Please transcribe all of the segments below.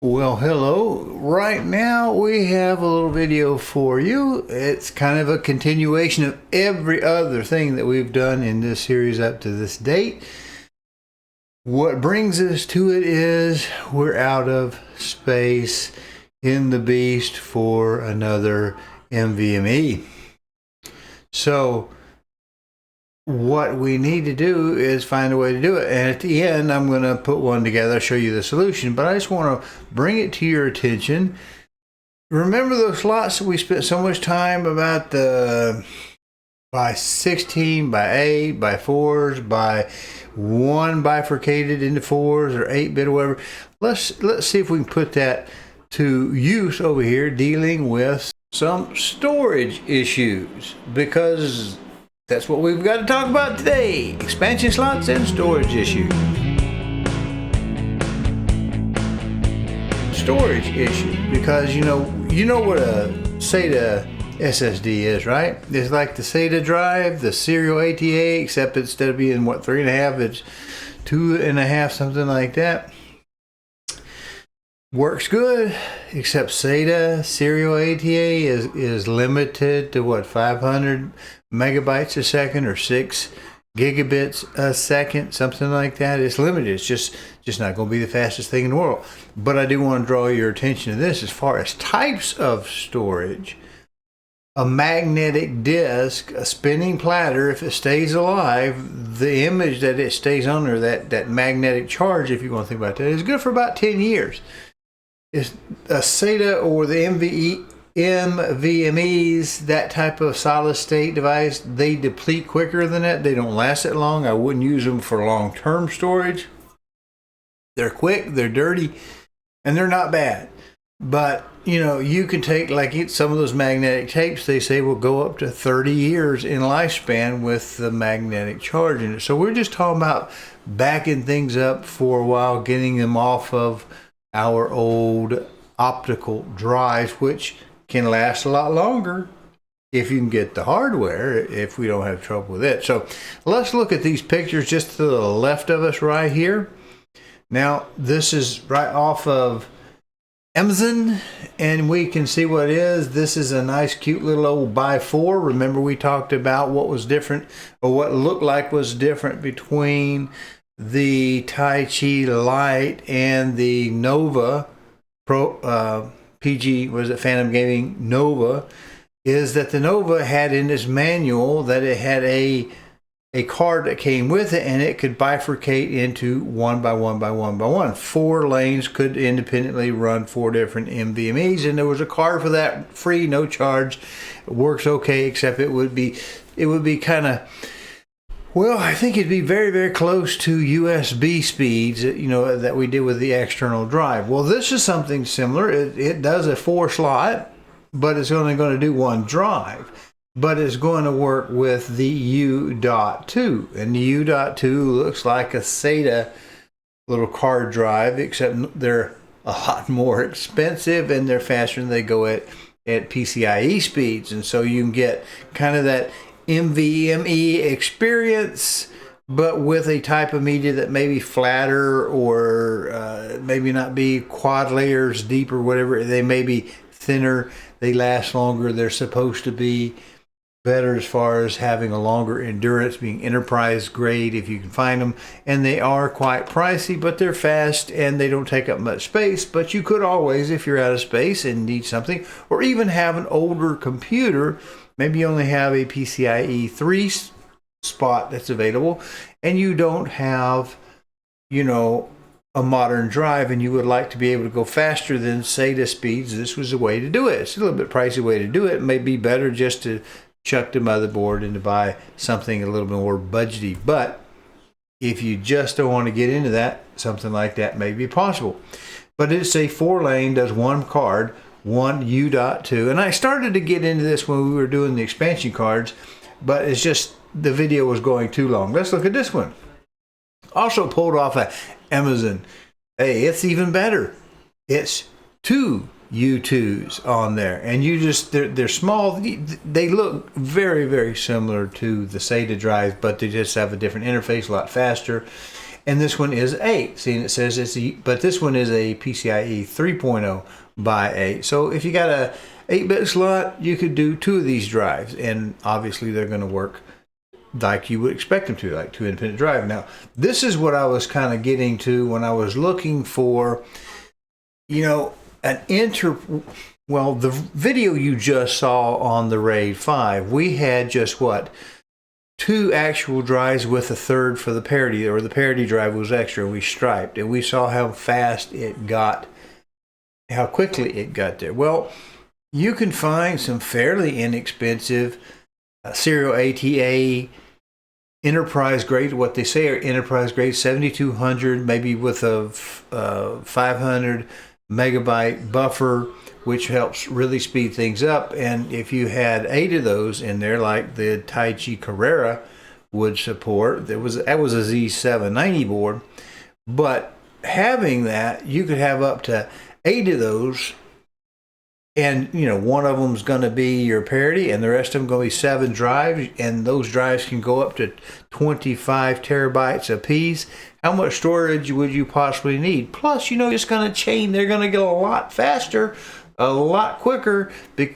Well, hello. Right now we have a little video for you. It's kind of a continuation of every other thing that we've done in this series up to this date. What brings us to it is we're out of space in the beast for another NVMe. So what we need to do is find a way to do it, and at the end I'm going to put one together, show you the solution, but I just want to bring it to your attention. Remember those slots that we spent so much time about, the by 16, by 8, by 4s, by 1 bifurcated into 4s or 8-bit or whatever. Let's see if we can put that to use over here dealing with some storage issues, because that's what we've got to talk about today. Expansion slots and storage issues. Storage issue, because you know what a SATA SSD is, right? It's like the SATA drive, the serial ATA, except instead of being 3.5, it's 2.5, something like that. Works good, except SATA serial ATA is limited to 500 megabytes a second or 6 gigabits a second, something like that. It's limited. It's just not going to be the fastest thing in the world. But I do want to draw your attention to this as far as types of storage. A magnetic disk, a spinning platter, if it stays alive, the image that it stays under, that magnetic charge, if you want to think about that, is good for about 10 years. It's a SATA or the NVMe's, that type of solid state device, they deplete quicker than that. They don't last that long. I wouldn't use them for long-term storage. They're quick, they're dirty, and they're not bad. But you can take, like some of those magnetic tapes, they say will go up to 30 years in lifespan with the magnetic charge in it. So we're just talking about backing things up for a while, getting them off of our old optical drives, which can last a lot longer if you can get the hardware, if we don't have trouble with it. So let's look at these pictures just to the left of us right here. Now this is right off of Amazon, and we can see what it is. This is a nice cute little old by 4. Remember we talked about what was different, or what looked like was different between the Tai Chi Lite and the Nova Pro PG, was it Phantom Gaming Nova, is that the Nova had in its manual that it had a card that came with it, and it could bifurcate into 1 by 1 by 1 by 1. 4 lanes could independently run 4 different NVMe's, and there was a card for that, free, no charge. It works okay, except it would be kind of, well, I think it'd be very, very close to USB speeds, that we did with the external drive. Well, this is something similar. It does a 4 slot, but it's only going to do 1 drive. But it's going to work with the U.2. And the U.2 looks like a SATA little card drive, except they're a lot more expensive and they're faster, and they go at PCIe speeds. And so you can get kind of that NVMe experience, but with a type of media that may be flatter, or maybe not be quad layers deep or whatever. They may be thinner, they last longer, they're supposed to be better as far as having a longer endurance, being enterprise grade if you can find them, and they are quite pricey, but they're fast and they don't take up much space. But you could always, if you're out of space and need something, or even have an older computer, maybe you only have a PCIe 3 spot that's available, and you don't have, a modern drive, and you would like to be able to go faster than SATA speeds. This was a way to do it. It's a little bit pricey way to do it. It may be better just to chuck the motherboard and to buy something a little bit more budgety. But if you just don't want to get into that, something like that may be possible. But it's a 4-lane, does 1 card, 1 U.2. And I started to get into this when we were doing the expansion cards, but it's just the video was going too long. Let's look at this one. Also pulled off of Amazon. Hey, it's even better. It's 2 U2s on there, and they're small. They look very, very similar to the SATA drive, but they just have a different interface, a lot faster. and this one is 8. See, and it says but this one is a PCIe 3.0 by 8. So if you got a 8-bit slot, you could do 2 of these drives, and obviously they're going to work like you would expect them to, like 2 independent drives. Now, this is what I was kind of getting to when I was looking for, well, the video you just saw on the RAID 5, we had just 2 actual drives with a third for the parity, or the parity drive was extra. We striped, and we saw how fast it got, how quickly it got there. Well, you can find some fairly inexpensive serial ATA enterprise grade, what they say are enterprise grade, 7200, maybe with a 500 megabyte buffer, which helps really speed things up. And if you had 8 of those in there, like the Taichi Carrera would support, that was a Z790 board, but having that, you could have up to 8 of those, and one of them is going to be your parity, and the rest of them going to be 7 drives, and those drives can go up to 25 terabytes a piece. How much storage would you possibly need? Plus, it's going to chain. They're going to get a lot faster, a lot quicker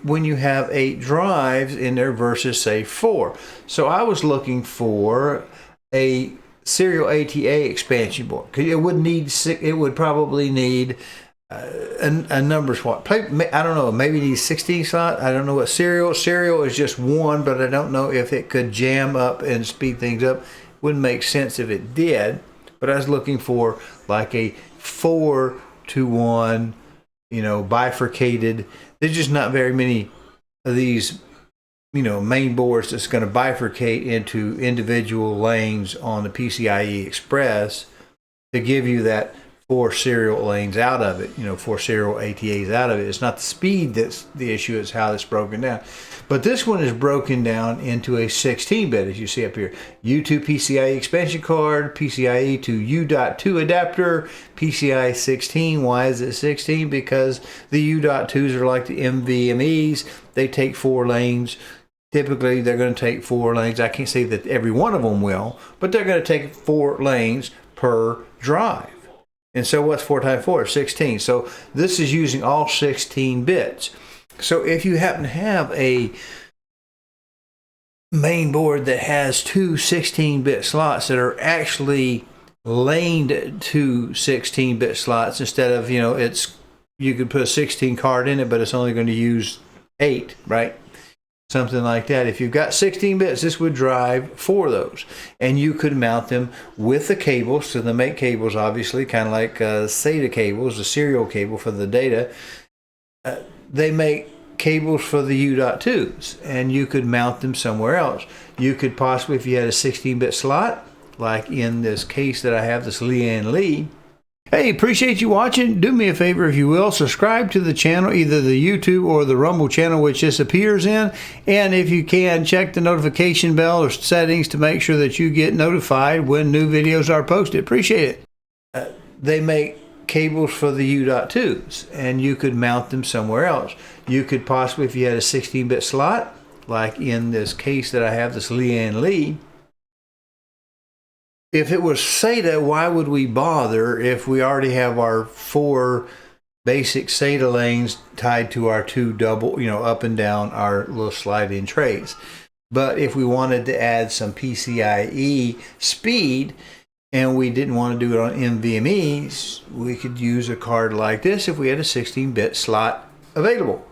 when you have 8 drives in there versus, say, 4. So I was looking for a serial ATA expansion board, because it would probably need a number swap. I don't know, maybe need 16 slot. I don't know what serial is just 1, but I don't know if it could jam up and speed things up. Wouldn't make sense if it did, but I was looking for like a 4-to-1, bifurcated. There's just not very many of these main boards that's going to bifurcate into individual lanes on the PCIe Express to give you that 4 serial lanes out of it, 4 serial ATAs out of it. It's not the speed that's the issue, it's how it's broken down. But this one is broken down into a 16-bit, as you see up here. U2 PCIe expansion card, PCIe to U.2 adapter, PCIe 16. Why is it 16? Because the U.2s are like the NVMe's. They take 4 lanes. Typically, they're going to take 4 lanes. I can't say that every one of them will, but they're going to take 4 lanes per drive. And so what's 4 times 4? 16. So this is using all 16 bits. So if you happen to have a main board that has 2 16-bit slots that are actually laned to 16-bit slots, instead of, you could put a 16 card in it, but it's only going to use 8, right? Something like that. If you've got 16 bits, this would drive 4 of those. And you could mount them with the cables. So they make cables, obviously, kind of like SATA cables, the serial cable for the data. They make cables for the U.2s, and you could mount them somewhere else. You could possibly, if you had a 16-bit slot, like in this case that I have, this Lian Li. Hey, appreciate you watching. Do me a favor, if you will, subscribe to the channel, either the YouTube or the Rumble channel, which this appears in. And if you can, check the notification bell or settings to make sure that you get notified when new videos are posted. Appreciate it. They make cables for the U.2s, and you could mount them somewhere else. You could possibly, if you had a 16-bit slot, like in this case that I have, this Lian Li. If it was SATA, why would we bother if we already have our 4 basic SATA lanes tied to our 2 double, up and down our little slide-in trays? But if we wanted to add some PCIe speed and we didn't want to do it on NVMe's, we could use a card like this if we had a 16-bit slot available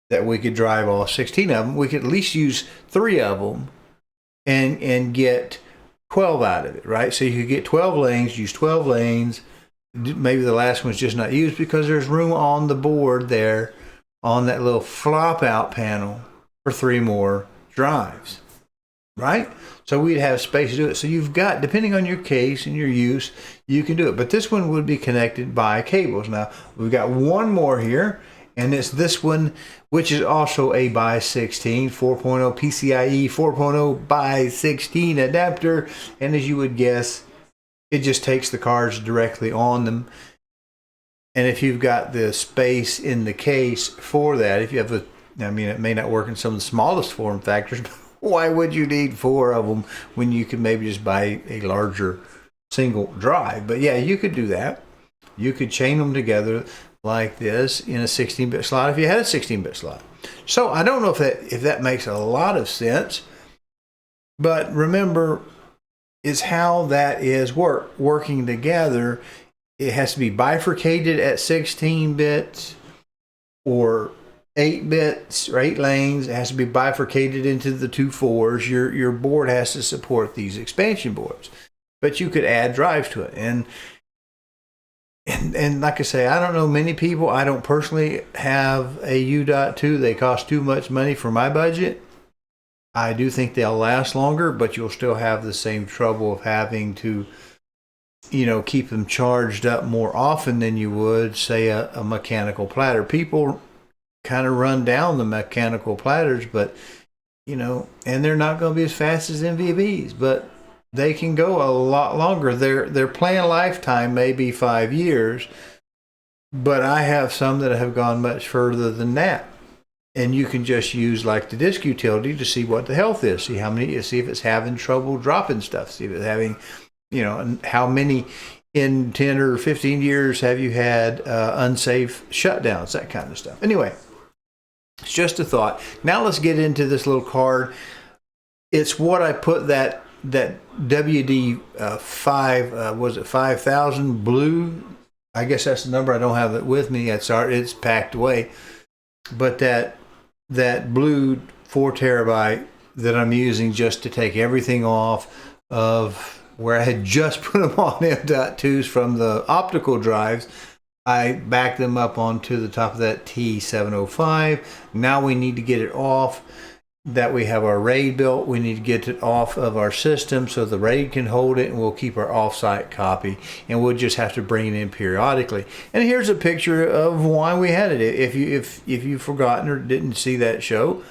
that we could drive all 16 of them. We could at least use 3 of them and get 12 out of it, right? So you could get 12 lanes, use 12 lanes. Maybe the last one's just not used because there's room on the board there on that little flop out panel for 3 more drives, right? So we'd have space to do it. So you've got, depending on your case and your use, you can do it. But this one would be connected by cables. Now, we've got one more here, and it's this one, which is also a by 16 4.0 PCIe 4.0 by 16 adapter. And as you would guess, it just takes the cards directly on them. And if you've got the space in the case for that, if you have it may not work in some of the smallest form factors, but why would you need 4 of them when you could maybe just buy a larger single drive. But yeah, you could do that. You could chain them together like this in a 16-bit slot if you had a 16-bit slot. So I don't know if that makes a lot of sense, but remember, is how that is working together. It has to be bifurcated at 16 bits or 8 bits or 8 lanes. It has to be bifurcated into the 2 4s. Your board has to support these expansion boards, but you could add drives to it. And like I say, I don't know many people. I don't personally have a U.2. They cost too much money for my budget. I do think they'll last longer, but you'll still have the same trouble of having to, keep them charged up more often than you would, say, a mechanical platter. People kind of run down the mechanical platters, but, and they're not going to be as fast as NVMe's, but they can go a lot longer. Their planned lifetime may be 5 years, but I have some that have gone much further than that. And you can just use like the disk utility to see what the health is, see if it's having trouble dropping stuff, see if it's having, how many in 10 or 15 years have you had unsafe shutdowns, that kind of stuff. Anyway, it's just a thought. Now let's get into this little card. It's what I put that WD5 was it 5000 blue? I guess that's the number. I don't have it with me. It's packed away. But that blue 4 terabyte that I'm using just to take everything off of where I had just put them on M.2s from the optical drives, I backed them up onto the top of that T705. Now we need to get it off. That we have our RAID built, we need to get it off of our system so the RAID can hold it, and we'll keep our offsite copy, and we'll just have to bring it in periodically. And here's a picture of why we had it. If you've forgotten or didn't see that show,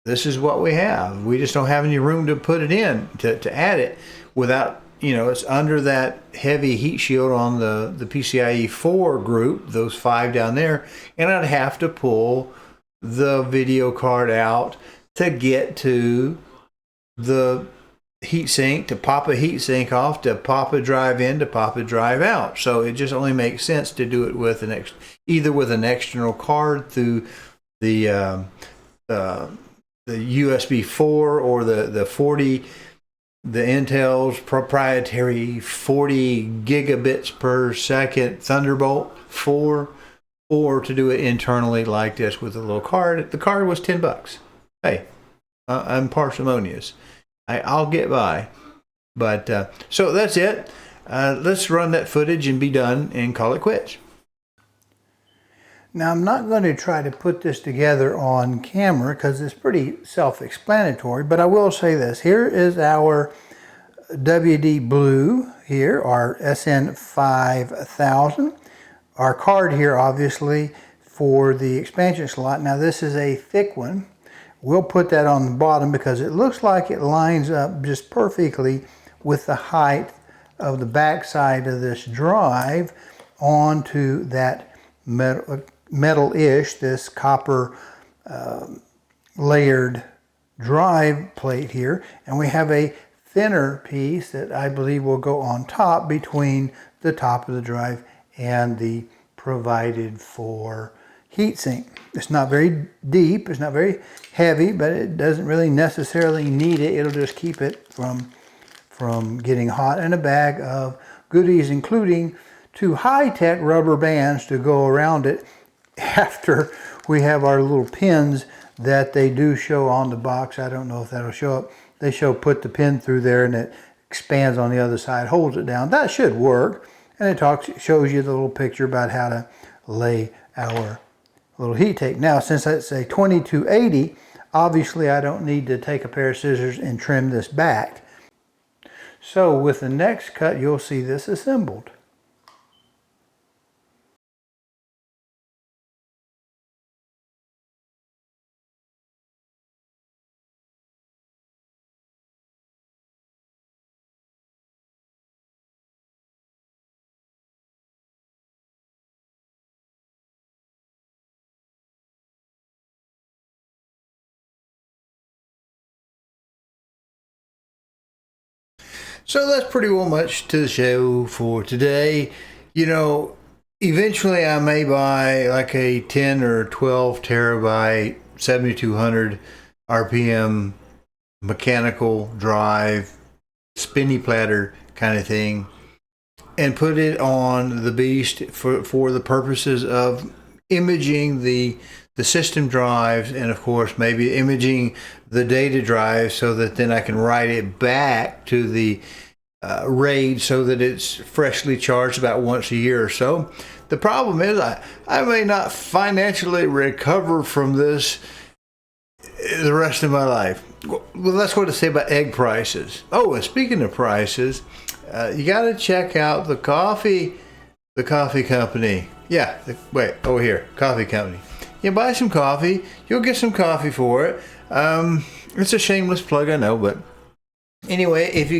this is what we have. We just don't have any room to put it in to add it without, it's under that heavy heat shield on the PCIe 4 group, those 5 down there, and I'd have to pull the video card out to get to the heatsink, to pop a heatsink off, to pop a drive in, to pop a drive out. So it just only makes sense to do it with either with an external card through the USB 4 or the Intel's proprietary 40 gigabits per second Thunderbolt 4, or to do it internally like this with a little card. The card was $10. Hey, I'm parsimonious. I'll get by. But so that's it. Let's run that footage and be done and call it quits. Now I'm not going to try to put this together on camera because it's pretty self-explanatory, but I will say this. Here is our WD Blue here, our SN5000. Our card here, obviously, for the expansion slot. Now this is a thick one. We'll put that on the bottom because it looks like it lines up just perfectly with the height of the back side of this drive onto that metal-ish, this copper layered drive plate here. And we have a thinner piece that I believe will go on top between the top of the drive and the provided for heatsink. It's not very deep, it's not very heavy, but it doesn't really necessarily need it. It'll just keep it from getting hot, and a bag of goodies, including 2 high-tech rubber bands to go around it after we have our little pins that they do show on the box. I don't know if that'll show up. They put the pin through there and it expands on the other side, holds it down. That should work. And it shows you the little picture about how to lay our little heat tape. Now, since it's a 2280, obviously I don't need to take a pair of scissors and trim this back. So with the next cut, you'll see this assembled. So that's pretty well much to the show for today. You know, eventually I may buy like a 10 or 12 terabyte 7200 RPM mechanical drive spinny platter kind of thing and put it on the beast for the purposes of imaging the system drives, and of course maybe imaging the data drive so that then I can write it back to the RAID so that it's freshly charged about once a year or so. The problem is I may not financially recover from this the rest of my life. Well, that's what to say about egg prices. Oh, and speaking of prices, you got to check out the coffee company. Yeah, wait, over here, coffee company. You buy some coffee, you'll get some coffee for it. It's a shameless plug, I know, but anyway, if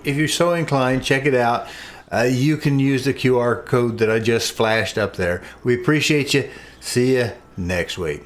you're so inclined, check it out. You can use the QR code that I just flashed up there. We appreciate you. See you next week.